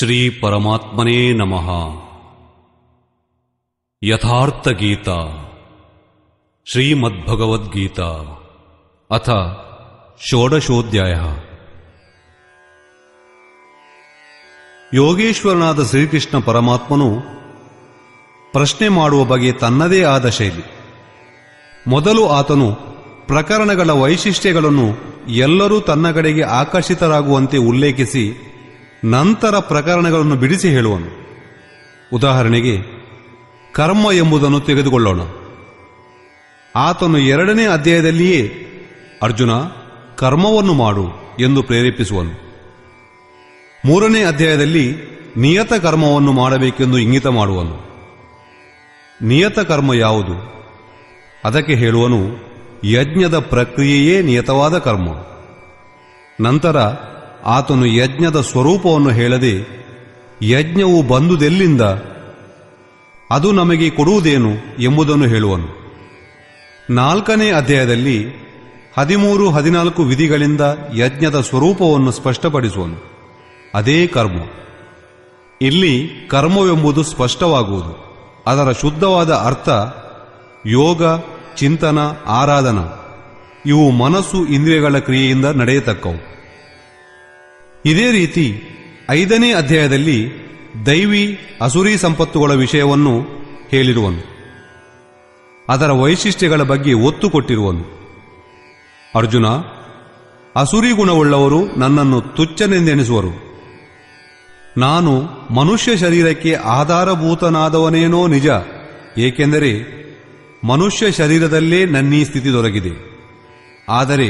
ಶ್ರೀ ಪರಮಾತ್ಮನೇ ನಮಃ. ಯಥಾರ್ಥ ಗೀತಾ ಶ್ರೀಮದ್ಭಗವದ್ಗೀತಾ ಅಥ ಷೋಡಶೋಧ್ಯಾಯ. ಯೋಗೇಶ್ವರನಾದ ಶ್ರೀಕೃಷ್ಣ ಪರಮಾತ್ಮನು ಪ್ರಶ್ನೆ ಮಾಡುವ ಬಗೆ ತನ್ನದೇ ಆದ ಶೈಲಿ. ಮೊದಲು ಆತನು ಪ್ರಕರಣಗಳ ವೈಶಿಷ್ಟ್ಯಗಳನ್ನು ಎಲ್ಲರೂ ತನ್ನ ಕಡೆಗೆ ಆಕರ್ಷಿತರಾಗುವಂತೆ ಉಲ್ಲೇಖಿಸಿ ನಂತರ ಪ್ರಕರಣಗಳನ್ನು ಬಿಡಿಸಿ ಹೇಳುವನು. ಉದಾಹರಣೆಗೆ ಕರ್ಮ ಎಂಬುದನ್ನು ತೆಗೆದುಕೊಳ್ಳೋಣ. ಆತನು 2ನೇ ಅಧ್ಯಾಯದಲ್ಲಿಯೇ ಅರ್ಜುನ ಕರ್ಮವನ್ನು ಮಾಡು ಎಂದು ಪ್ರೇರೇಪಿಸುವನು. 3ನೇ ಅಧ್ಯಾಯದಲ್ಲಿ ನಿಯತ ಕರ್ಮವನ್ನು ಮಾಡಬೇಕೆಂದು ಇಂಗಿತ ಮಾಡುವನು. ನಿಯತ ಕರ್ಮ ಯಾವುದು? ಅದಕ್ಕೆ ಹೇಳುವನು, ಯಜ್ಞದ ಪ್ರಕ್ರಿಯೆಯೇ ನಿಯತವಾದ ಕರ್ಮ. ನಂತರ ಆತನು ಯಜ್ಞದ ಸ್ವರೂಪವನ್ನು ಹೇಳದೆ ಯಜ್ಞವು ಬಂದುದೆಲ್ಲಿಂದ, ಅದು ನಮಗೆ ಕೊಡುವುದೇನು ಎಂಬುದನ್ನು ಹೇಳುವನು. 4ನೇ ಅಧ್ಯಾಯದಲ್ಲಿ 13-14 ವಿಧಿಗಳಿಂದ ಯಜ್ಞದ ಸ್ವರೂಪವನ್ನು ಸ್ಪಷ್ಟಪಡಿಸುವನು. ಅದೇ ಕರ್ಮ. ಇಲ್ಲಿ ಕರ್ಮವೆಂಬುದು ಸ್ಪಷ್ಟವಾಗುವುದು. ಅದರ ಶುದ್ಧವಾದ ಅರ್ಥ ಯೋಗ, ಚಿಂತನ, ಆರಾಧನಾ. ಇವು ಮನಸ್ಸು ಇಂದ್ರಿಯಗಳ ಕ್ರಿಯೆಯಿಂದ ನಡೆಯತಕ್ಕವು. ಇದೇ ರೀತಿ 5ನೇ ಅಧ್ಯಾಯದಲ್ಲಿ ದೈವಿ ಅಸುರಿ ಸಂಪತ್ತುಗಳ ವಿಷಯವನ್ನು ಹೇಳಿರುವನು. ಅದರ ವೈಶಿಷ್ಟ್ಯಗಳ ಬಗ್ಗೆ ಒತ್ತು ಕೊಟ್ಟಿರುವನು. ಅರ್ಜುನ, ಅಸುರಿ ಗುಣವುಳ್ಳವರು ನನ್ನನ್ನು ತುಚ್ಛನೆಂದೆಣಿಸುವರು. ನಾನು ಮನುಷ್ಯ ಶರೀರಕ್ಕೆ ಆಧಾರಭೂತನಾದವನೇನೋ ನಿಜ, ಏಕೆಂದರೆ ಮನುಷ್ಯ ಶರೀರದಲ್ಲೇ ನನ್ನೀ ಸ್ಥಿತಿ ದೊರಕಿದೆ. ಆದರೆ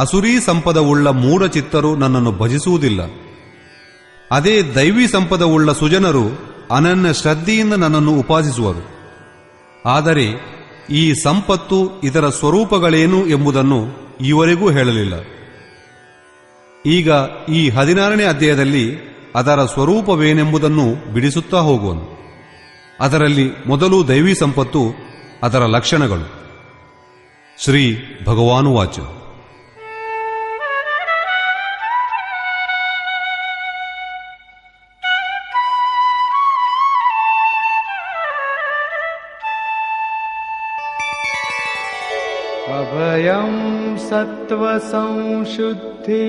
ಅಸುರೀ ಸಂಪದವುಳ್ಳ ಮೂಢಚಿತ್ತರು ನನ್ನನ್ನು ಭಜಿಸುವುದಿಲ್ಲ. ಅದೇ ದೈವಿ ಸಂಪದವುಳ್ಳ ಸುಜನರು ಅನನ್ಯ ಶ್ರದ್ಧೆಯಿಂದ ನನ್ನನ್ನು ಉಪಾಸಿಸುವರು. ಆದರೆ ಈ ಸಂಪತ್ತು ಇದರ ಸ್ವರೂಪಗಳೇನು ಎಂಬುದನ್ನು ಈವರೆಗೂ ಹೇಳಲಿಲ್ಲ. ಈಗ ಈ 16ನೇ ಅಧ್ಯಾಯದಲ್ಲಿ ಅದರ ಸ್ವರೂಪವೇನೆಂಬುದನ್ನು ಬಿಡಿಸುತ್ತಾ ಹೋಗುವನು. ಅದರಲ್ಲಿ ಮೊದಲು ದೈವಿ ಸಂಪತ್ತು, ಅದರ ಲಕ್ಷಣಗಳು. ಶ್ರೀ ಭಗವಾನುವಾಚ. ಅಭಯಂ ಸತ್ವ ಸಂಶುದ್ಧಿ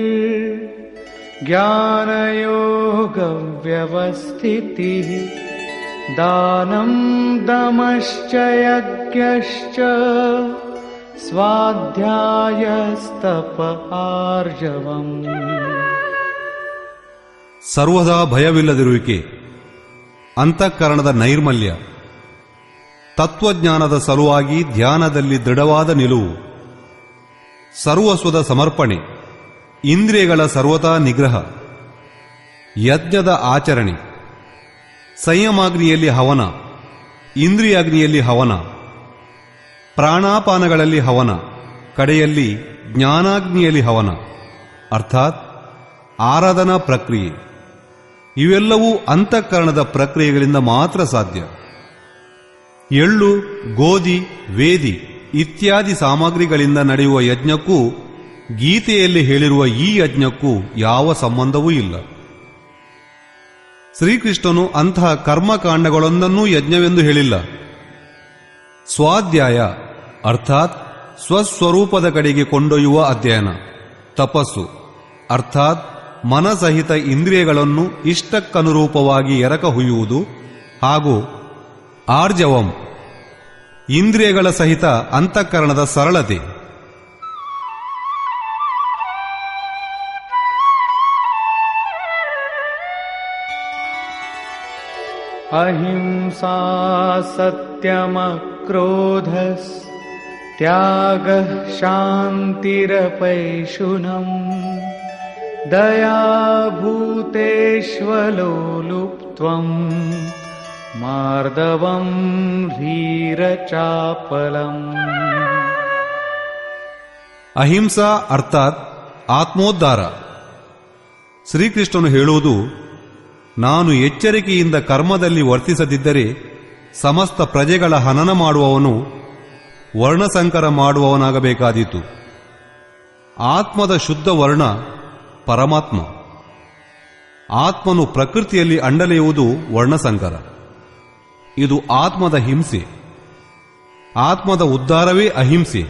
ಜ್ಞಾನಯೋಗ ವ್ಯವಸ್ಥಿತಿ ದಾನಂ ದಮಶ್ಚ ಯಜ್ಞಶ್ಚ ಸ್ವಾಧ್ಯಾಯಸ್ತಪ ಆರ್ಜವಂ. ಸರ್ವದಾ ಭಯವಿಲ್ಲದಿರುವಿಕೆ, ಅಂತಃಕರಣದ ನೈರ್ಮಲ್ಯ, ತತ್ವಜ್ಞಾನದ ಸಲುವಾಗಿ ಧ್ಯಾನದಲ್ಲಿ ದೃಢವಾದ ನಿಲುವು, ಸರ್ವಸ್ವದ ಸಮರ್ಪಣೆ, ಇಂದ್ರಿಯಗಳ ಸರ್ವತಾ ನಿಗ್ರಹ, ಯಜ್ಞದ ಆಚರಣೆ, ಸಂಯಮಾಗ್ನಿಯಲ್ಲಿ ಹವನ, ಇಂದ್ರಿಯಾಗ್ನಿಯಲ್ಲಿ ಹವನ, ಪ್ರಾಣಾಪಾನಗಳಲ್ಲಿ ಹವನ, ಕಡೆಯಲ್ಲಿ ಜ್ಞಾನಾಗ್ನಿಯಲ್ಲಿ ಹವನ, ಅರ್ಥಾತ್ ಆರಾಧನಾ ಪ್ರಕ್ರಿಯೆ. ಇವೆಲ್ಲವೂ ಅಂತಃಕರಣದ ಪ್ರಕ್ರಿಯೆಗಳಿಂದ ಮಾತ್ರ ಸಾಧ್ಯ. ಎಳ್ಳು, ಗೋಧಿ, ವೇದಿ ಇತ್ಯಾದಿ ಸಾಮಗ್ರಿಗಳಿಂದ ನಡೆಯುವ ಯಜ್ಞಕ್ಕೂ ಗೀತೆಯಲ್ಲಿ ಹೇಳಿರುವ ಈ ಯಜ್ಞಕ್ಕೂ ಯಾವ ಸಂಬಂಧವೂ ಇಲ್ಲ. ಶ್ರೀಕೃಷ್ಣನು ಅಂತಹ ಕರ್ಮಕಾಂಡಗಳೊಂದನ್ನೂ ಯಜ್ಞವೆಂದು ಹೇಳಿಲ್ಲ. ಸ್ವಾಧ್ಯಾಯ ಅರ್ಥಾತ್ ಸ್ವಸ್ವರೂಪದ ಕಡೆಗೆ ಕೊಂಡೊಯ್ಯುವ ಅಧ್ಯಯನ, ತಪಸ್ಸು ಅರ್ಥಾತ್ ಮನಸಹಿತ ಇಂದ್ರಿಯಗಳನ್ನು ಇಷ್ಟಕ್ಕನುರೂಪವಾಗಿ ಎರಕ ಹೊಯ್ಯುವುದು, ಹಾಗೂ ಆರ್ಜವಂ ಇಂದ್ರಿಯಗಳ ಸಹಿತ ಅಂತಃಕರಣದ ಸರಳತೆ. ಅಹಿಂಸಾ ಸತ್ಯಮಕ್ರೋಧಸ್ ತ್ಯಾಗಃ ಶಾಂತಿರಪೈಶುನಂ ದಯಾ ಭೂತೇಷ್ವಲೋಲುಪ್ತ್ವಂ ಮಾರ್ದವಂ ಧೀರಚಾಪಲಂ. ಅಹಿಂಸಾ ಅರ್ಥಾತ್ ಆತ್ಮೋದ್ಧಾರ. ಶ್ರೀಕೃಷ್ಣನು ಹೇಳುವುದು, ನಾನು ಎಚ್ಚರಿಕೆಯಿಂದ ಕರ್ಮದಲ್ಲಿ ವರ್ತಿಸದಿದ್ದರೆ ಸಮಸ್ತ ಪ್ರಜೆಗಳ ಹನನ ಮಾಡುವವನು, ವರ್ಣಸಂಕರ ಮಾಡುವವನಾಗಬೇಕಾದೀತು. ಆತ್ಮದ ಶುದ್ಧ ವರ್ಣ ಪರಮಾತ್ಮ. ಆತ್ಮನು ಪ್ರಕೃತಿಯಲ್ಲಿ ಅಂಡಲೆಯುವುದು ವರ್ಣಸಂಕರ. ಇದು ಆತ್ಮದ ಹಿಂಸೆ. ಆತ್ಮದ ಉದ್ಧಾರವೇ ಅಹಿಂಸೆ.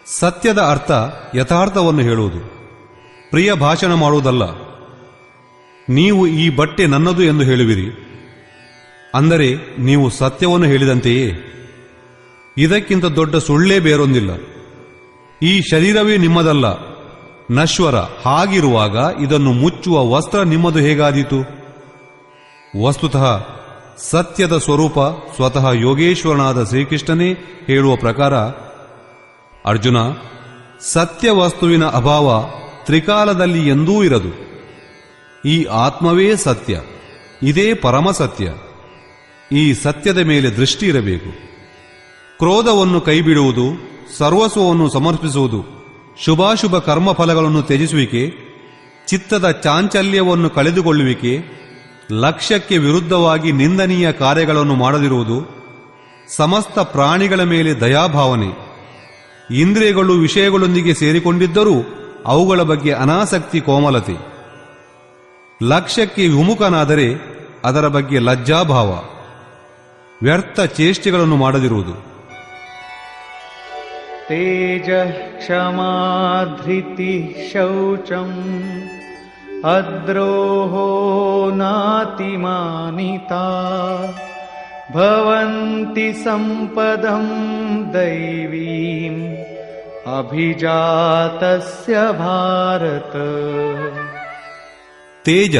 ಸತ್ಯದ ಅರ್ಥ ಯಥಾರ್ಥವನ್ನು ಹೇಳುವುದು, ಪ್ರಿಯ ಭಾಷಣ ಮಾಡುವುದಲ್ಲ. ನೀವು ಈ ಬಟ್ಟೆ ನನ್ನದು ಎಂದು ಹೇಳುವಿರಿ, ಅಂದರೆ ನೀವು ಸತ್ಯವನ್ನು ಹೇಳಿದಂತೆಯೇ. ಇದಕ್ಕಿಂತ ದೊಡ್ಡ ಸುಳ್ಳೇ ಬೇರೊಂದಿಲ್ಲ. ಈ ಶರೀರವೇ ನಿಮ್ಮದಲ್ಲ, ನಶ್ವರ. ಹಾಗಿರುವಾಗ ಇದನ್ನು ಮುಚ್ಚುವ ವಸ್ತ್ರ ನಿಮ್ಮದು ಹೇಗಾದೀತು? ವಸ್ತುತಃ ಸತ್ಯದ ಸ್ವರೂಪ ಸ್ವತಃ ಯೋಗೇಶ್ವರನಾದ ಶ್ರೀಕೃಷ್ಣನೇ ಹೇಳುವ ಪ್ರಕಾರ, ಅರ್ಜುನ, ಸತ್ಯ ವಸ್ತುವಿನ ಅಭಾವ ತ್ರಿಕಾಲದಲ್ಲಿ ಎಂದೂ ಇರದು. ಈ ಆತ್ಮವೇ ಸತ್ಯ, ಇದೇ ಪರಮ ಸತ್ಯ. ಈ ಸತ್ಯದ ಮೇಲೆ ದೃಷ್ಟಿ ಇರಬೇಕು. ಕ್ರೋಧವನ್ನು ಕೈಬಿಡುವುದು, ಸರ್ವಸ್ವವನ್ನು ಸಮರ್ಪಿಸುವುದು, ಶುಭಾಶುಭ ಕರ್ಮಫಲಗಳನ್ನು ತ್ಯಜಿಸುವಿಕೆ, ಚಿತ್ತದ ಚಾಂಚಲ್ಯವನ್ನು ಕಳೆದುಕೊಳ್ಳುವಿಕೆ, ಲಕ್ಷ್ಯಕ್ಕೆ ವಿರುದ್ಧವಾಗಿ ನಿಂದನೀಯ ಕಾರ್ಯಗಳನ್ನು ಮಾಡದಿರುವುದು, ಸಮಸ್ತ ಪ್ರಾಣಿಗಳ ಮೇಲೆ ದಯಾಭಾವನೆ, ಇಂದ್ರಿಯಗಳು ವಿಷಯಗಳೊಂದಿಗೆ ಸೇರಿಕೊಂಡಿದ್ದರೂ ಅವುಗಳ ಬಗ್ಗೆ ಅನಾಸಕ್ತಿ, ಕೋಮಲತೆ, ಲಕ್ಷ್ಯಕ್ಕೆ ವಿಮುಖನಾದರೆ ಅದರ ಬಗ್ಗೆ ಲಜ್ಜಾಭಾವ, ವ್ಯರ್ಥ ಚೇಷ್ಟೆಗಳನ್ನು ಮಾಡದಿರುವುದು. ತೇಜ ಕ್ಷಮಾ ಧೃತಿ ಶೌಚಂ ಅದ್ರೋಹೋ ನಾತಿಮಾನಿತಾ ಭವಂತಿ ಸಂಪದಂ ದೈವೀಂ ಅಭಿಜಾತಸ್ಯ ಭಾರತ. ತೇಜ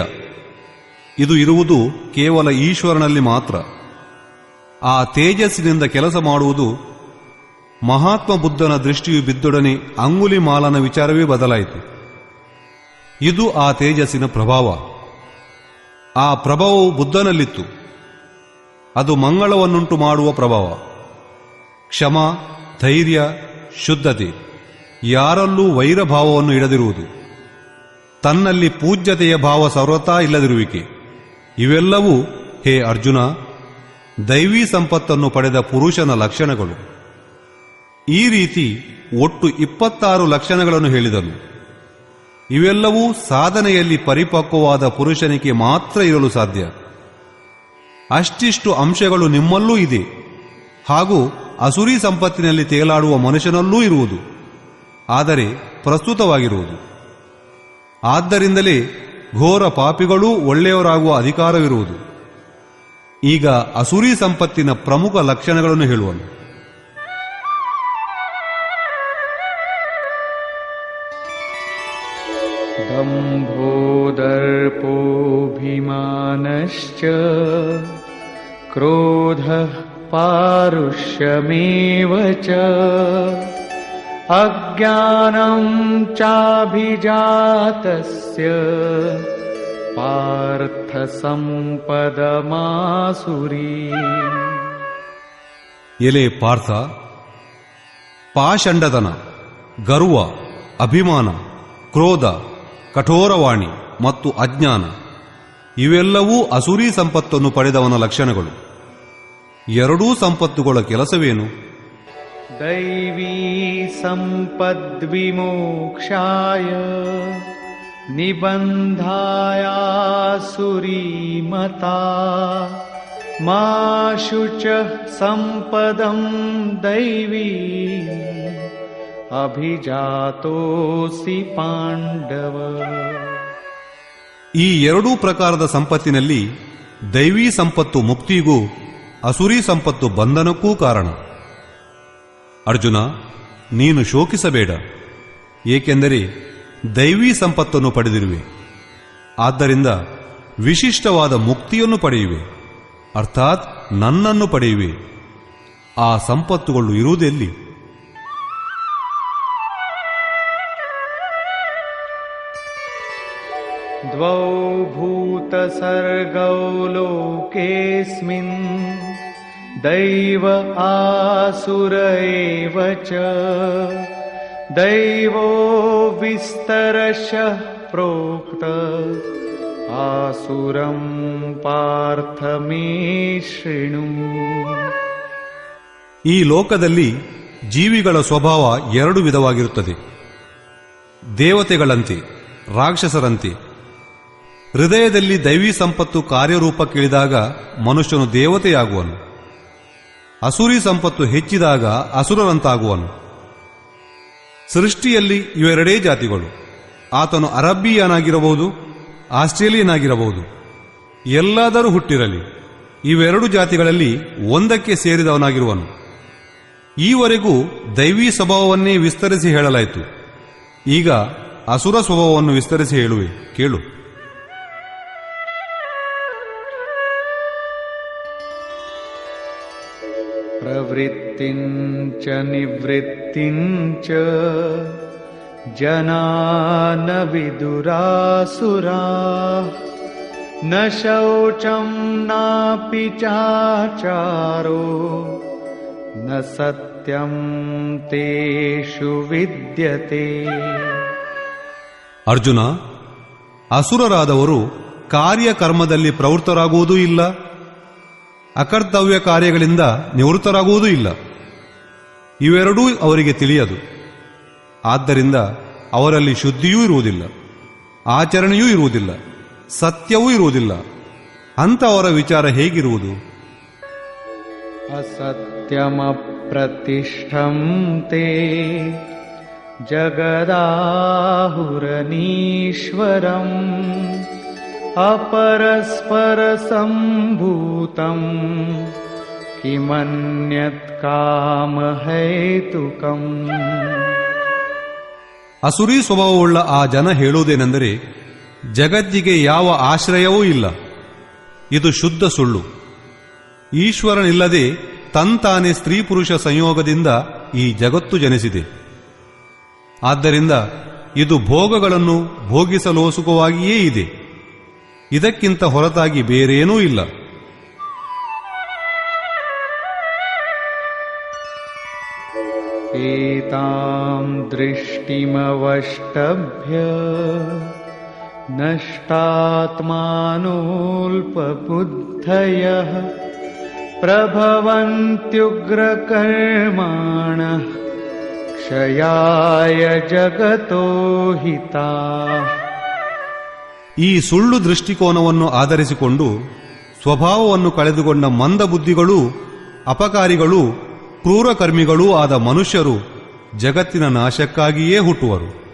ಇದು ಇರುವುದು ಕೇವಲ ಈಶ್ವರನಲ್ಲಿ ಮಾತ್ರ. ಆ ತೇಜಸ್ಸಿನಿಂದ ಕೆಲಸ ಮಾಡುವುದು. ಮಹಾತ್ಮ ಬುದ್ಧನ ದೃಷ್ಟಿಯು ಬಿದ್ದೊಡನೆ ಅಂಗುಲಿಮಾಲನ ವಿಚಾರವೇ ಬದಲಾಯಿತು. ಇದು ಆ ತೇಜಸ್ಸಿನ ಪ್ರಭಾವ. ಆ ಪ್ರಭಾವವು ಬುದ್ಧನಲ್ಲಿತ್ತು. ಅದು ಮಂಗಳವನ್ನುಂಟು ಮಾಡುವ ಪ್ರಭಾವ. ಕ್ಷಮ, ಧೈರ್ಯ, ಶುದ್ಧತೆ, ಯಾರಲ್ಲೂ ವೈರಭಾವವನ್ನು ಇಡದಿರುವುದು, ತನ್ನಲ್ಲಿ ಪೂಜ್ಯತೆಯ ಭಾವ ಸರ್ವತಾ ಇಲ್ಲದಿರುವಿಕೆ, ಇವೆಲ್ಲವೂ ಹೇ ಅರ್ಜುನ ದೈವೀ ಸಂಪತ್ತನ್ನು ಪಡೆದ ಪುರುಷನ ಲಕ್ಷಣಗಳು. ಈ ರೀತಿ ಒಟ್ಟು 26 ಲಕ್ಷಣಗಳನ್ನು ಹೇಳಿದನು. ಇವೆಲ್ಲವೂ ಸಾಧನೆಯಲ್ಲಿ ಪರಿಪಕ್ವವಾದ ಪುರುಷನಿಗೆ ಮಾತ್ರ ಇರಲು ಸಾಧ್ಯ. ಅಷ್ಟಿಷ್ಟು ಅಂಶಗಳು ನಿಮ್ಮಲ್ಲೂ ಇದೆ, ಹಾಗೂ ಅಸುರಿ ಸಂಪತ್ತಿನಲ್ಲಿ ತೇಲಾಡುವ ಮನುಷ್ಯನಲ್ಲೂ ಇರುವುದು, ಆದರೆ ಪ್ರಸ್ತುತವಾಗಿರುವುದು. ಆದ್ದರಿಂದಲೇ ಘೋರ ಪಾಪಿಗಳೂ ಒಳ್ಳೆಯವರಾಗುವ ಅಧಿಕಾರವಿರುವುದು. ಈಗ ಅಸುರಿ ಸಂಪತ್ತಿನ ಪ್ರಮುಖ ಲಕ್ಷಣಗಳನ್ನು ಹೇಳುವನು. ದಂಭೋದರ್ಪೋಭಿಮಾನಶ್ಚ ಕ್ರೋಧಃ ಪಾರುಷ್ಯಮೇವ ಚ ಅಜ್ಞಾನಂ ಚಾಭಿಜಾತಸ್ಯ ಪಾರ್ಥ ಸಂಪದಮಾಸುರೀ. ಎಲೆ ಪಾರ್ಥ, ಪಾಷಂಡತನ, ಗರ್ವ, ಅಭಿಮಾನ, ಕ್ರೋಧ, ಕಠೋರವಾಣಿ ಮತ್ತು ಅಜ್ಞಾನ ಇವೆಲ್ಲವೂ ಅಸುರಿ ಸಂಪತ್ತನ್ನು ಪಡೆದವನ ಲಕ್ಷಣಗಳು. ಎರಡೂ ಸಂಪತ್ತುಗಳ ಕೆಲಸವೇನು? ದೈವೀ ಸಂಪದ್ವಿಮೋಕ್ಷಾಯ ನಿಬಂಧಾಯಾಸುರೀಮತಾ ಮಾ ಶುಚಃ ಸಂಪದಂ ದೈವೀ ಅಭಿಜಾತೋಸಿ ಪಾಂಡವ. ಈ ಎರಡೂ ಪ್ರಕಾರದ ಸಂಪತ್ತಿನಲ್ಲಿ ದೈವೀ ಸಂಪತ್ತು ಮುಕ್ತಿಗೂ ಅಸುರಿ ಸಂಪತ್ತು ಬಂಧನಕ್ಕೂ ಕಾರಣ. ಅರ್ಜುನ, ನೀನು ಶೋಕಿಸಬೇಡ, ಏಕೆಂದರೆ ದೈವೀ ಸಂಪತ್ತನ್ನು ಪಡೆದಿರುವೆ. ಆದ್ದರಿಂದ ವಿಶಿಷ್ಟವಾದ ಮುಕ್ತಿಯನ್ನು ಪಡೆಯುವೆ, ಅರ್ಥಾತ್ ನನ್ನನ್ನು ಪಡೆಯುವೆ. ಆ ಸಂಪತ್ತುಗಳು ಇರುವುದೆಲ್ಲಿ? ದ್ವೌ ಭೂತ ಸರ್ಗೌ ಲೋಕೇಸ್ಮಿನ್ ದೈವ ಆಸುರ ಏವ ಚ ದೈವೋ ವಿಸ್ತರಶಃ ಪ್ರೋಕ್ತ ಆಸುರಂ ಪಾರ್ಥ ಮೇ ಶೃಣು. ಈ ಲೋಕದಲ್ಲಿ ಜೀವಿಗಳ ಸ್ವಭಾವ ಎರಡು ವಿಧವಾಗಿರುತ್ತದೆ. ದೇವತೆಗಳಂತೆ ರಾಕ್ಷಸರಂತೆ. ಹೃದಯದಲ್ಲಿ ದೈವೀ ಸಂಪತ್ತು ಕಾರ್ಯರೂಪಕ್ಕಿಳಿದಾಗ ಮನುಷ್ಯನು ದೇವತೆಯಾಗುವನು. ಅಸುರಿ ಸಂಪತ್ತು ಹೆಚ್ಚಿದಾಗ ಅಸುರರಂತಾಗುವನು. ಸೃಷ್ಟಿಯಲ್ಲಿ ಇವೆರಡೇ ಜಾತಿಗಳು. ಆತನು ಅರಬ್ಬಿಯನಾಗಿರಬಹುದು, ಆಸ್ಟ್ರೇಲಿಯನ್ ಆಗಿರಬಹುದು, ಎಲ್ಲಾದರೂ ಹುಟ್ಟಿರಲಿ, ಇವೆರಡು ಜಾತಿಗಳಲ್ಲಿ ಒಂದಕ್ಕೆ ಸೇರಿದವನಾಗಿರುವನು. ಈವರೆಗೂ ದೈವೀ ಸ್ವಭಾವವನ್ನೇ ವಿಸ್ತರಿಸಿ ಹೇಳಲಾಯಿತು. ಈಗ ಅಸುರ ಸ್ವಭಾವವನ್ನು ವಿಸ್ತರಿಸಿ ಹೇಳುವೆ, ಕೇಳು. ಪ್ರವೃತ್ತಿಂಚ ನಿವೃತ್ತಿಂಚ ಜನಾನ ವಿದುರಾಸುರಾ ನ ಶೌಚಂ ನಾಪಿ ಚಾಚಾರೋ ನ ಸತ್ಯಂ ತೇಷು ವಿದ್ಯತೆ. ಅರ್ಜುನ, ಅಸುರರಾದವರು ಕಾರ್ಯಕರ್ಮದಲ್ಲಿ ಪ್ರವೃತ್ತರಾಗುವುದೂ ಇಲ್ಲ, ಅಕರ್ತವ್ಯ ಕಾರ್ಯಗಳಿಂದ ನಿವೃತ್ತರಾಗುವುದೂ ಇಲ್ಲ. ಇವೆರಡೂ ಅವರಿಗೆ ತಿಳಿಯದು. ಆದ್ದರಿಂದ ಅವರಲ್ಲಿ ಶುದ್ಧಿಯೂ ಇರುವುದಿಲ್ಲ, ಆಚರಣೆಯೂ ಇರುವುದಿಲ್ಲ, ಸತ್ಯವೂ ಇರುವುದಿಲ್ಲ. ಅಂಥವರ ವಿಚಾರ ಹೇಗಿರುವುದು? ಅಸತ್ಯಮಪ್ರತಿಷ್ಠಂ ತೇ ಜಗದಾಹುರನೀಶ್ವರಂ ಅಪರಸ್ಪರ ಸಂಭೂತಂ ಕಿಮನ್ಯತ್ ಕಾಮಹೇತುಕಂ. ಅಸುರಿ ಸ್ವಭಾವವುಳ್ಳ ಆ ಜನ ಹೇಳುವುದೇನೆಂದರೆ, ಜಗತ್ತಿಗೆ ಯಾವ ಆಶ್ರಯವೂ ಇಲ್ಲ. ಇದು ಶುದ್ಧ ಸುಳ್ಳು. ಈಶ್ವರನಿಲ್ಲದೆ ತಂತಾನೆ ಸ್ತ್ರೀ ಪುರುಷ ಸಂಯೋಗದಿಂದ ಈ ಜಗತ್ತು ಜನಿಸಿದೆ. ಆದ್ದರಿಂದ ಇದು ಭೋಗಗಳನ್ನು ಭೋಗಿಸಲೋಸುಕವಾಗಿಯೇ ಇದೆ. ಇದಕ್ಕಿಂತ ಹೊರತಾಗಿ ಬೇರೇನೂ ಇಲ್ಲ. ಏತಾಂ ದೃಷ್ಟಿಮವಷ್ಟಭ್ಯ ನಷ್ಟಾತ್ಮಾನೋಲ್ಪಬುದ್ಧಯಃ ಪ್ರಭವಂತ್ಯುಗ್ರಕರ್ಮಾಣಃ ಕ್ಷಯಾಯ ಜಗತೋ ಹಿತಾಃ. ಈ ಸುಳ್ಳು ದೃಷ್ಟಿಕೋನವನ್ನು ಆಧರಿಸಿಕೊಂಡು ಸ್ವಭಾವವನ್ನು ಕಳೆದುಕೊಂಡ ಮಂದಬುದ್ಧಿಗಳೂ ಅಪಕಾರಿಗಳೂ ಕ್ರೂರಕರ್ಮಿಗಳೂ ಆದ ಮನುಷ್ಯರು ಜಗತ್ತಿನ ನಾಶಕ್ಕಾಗಿಯೇ ಹುಟ್ಟುವರು.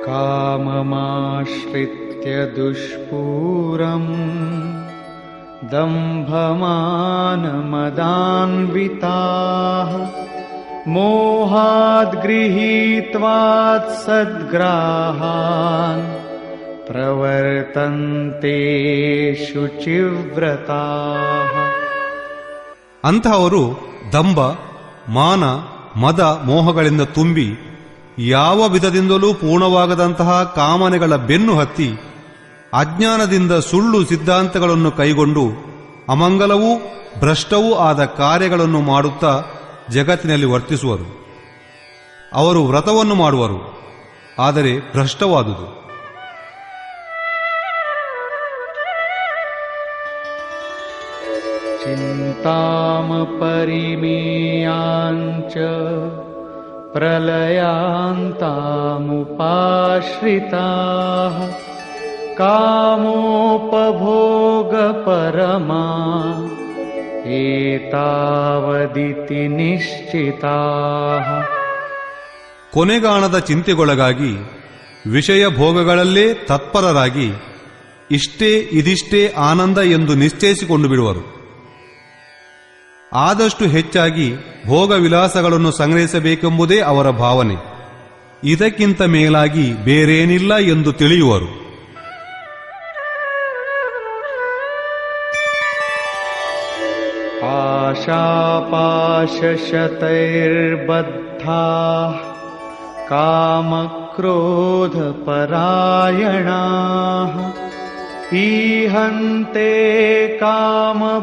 ಕಾಮಮಾಶ್ರಿತ್ಯ ದುಷ್ಪೂರಂ ದಂಭಮಾನಮದಾನ್ವಿತಾಃ ಮೋಹಾದ್ ಗೃಹೀತ್ವಾತ್ ಸದ್ಗ್ರಾಹಾನ್ ಪ್ರವರ್ತಂತೆ ಶುಚಿವ್ರತಾಃ. ಅಂತಹವರು ದಂಭ, ಮಾನ, ಮದ, ಮೋಹಗಳಿಂದ ತುಂಬಿ ಯಾವ ವಿಧದಿಂದಲೂ ಪೂರ್ಣವಾಗದಂತಹ ಕಾಮನೆಗಳ ಬೆನ್ನು ಹತ್ತಿ ಅಜ್ಞಾನದಿಂದ ಸುಳ್ಳು ಸಿದ್ಧಾಂತಗಳನ್ನು ಕೈಗೊಂಡು ಅಮಂಗಲವೂ ಭ್ರಷ್ಟವೂ ಆದ ಕಾರ್ಯಗಳನ್ನು ಮಾಡುತ್ತಾ ಜಗತ್ತಿನಲ್ಲಿ ವರ್ತಿಸುವರು. ಅವರು ವ್ರತವನ್ನು ಮಾಡುವರು, ಆದರೆ ಭ್ರಷ್ಟವಾದುದು. ಚಿಂತಾಮಪರಿಮೇಯಾಂಚ ಪ್ರಲಯಾಂತಾಮುಪಾಶ್ರಿತಾಃ ಕಾಮೋಪಭೋಗಪರಮಾ ಏತಾವದಿತಿ ನಿಶ್ಚಿತಾಃ. ಕೊನೆಗಾಣದ ಚಿಂತೆಗೊಳಗಾಗಿ ವಿಷಯ ಭೋಗಗಳಲ್ಲೇ ತತ್ಪರರಾಗಿ ಇಷ್ಟೇ ಇದಿಷ್ಟೇ ಆನಂದ ಎಂದು ನಿಶ್ಚಯಿಸಿಕೊಂಡು ಬಿಡುವರು. ಆದಷ್ಟು ಹೆಚ್ಚಾಗಿ ಭೋಗ ವಿಲಾಸಗಳನ್ನು ಸಂಗ್ರಹಿಸಬೇಕೆಂಬುದೇ ಅವರ ಭಾವನೆ. ಇದಕ್ಕಿಂತ ಮೇಲಾಗಿ ಬೇರೇನಿಲ್ಲ ಎಂದು ತಿಳಿಯುವರು. ಆಶಾಪಾಶಶತೈರ್ಬದ್ಧಾಃ ಕಾಮಕ್ರೋಧಪರಾಯಣಾಃ ಈಹಂತೆ ಕಾಮಭೋಗಾರ್ಥಂ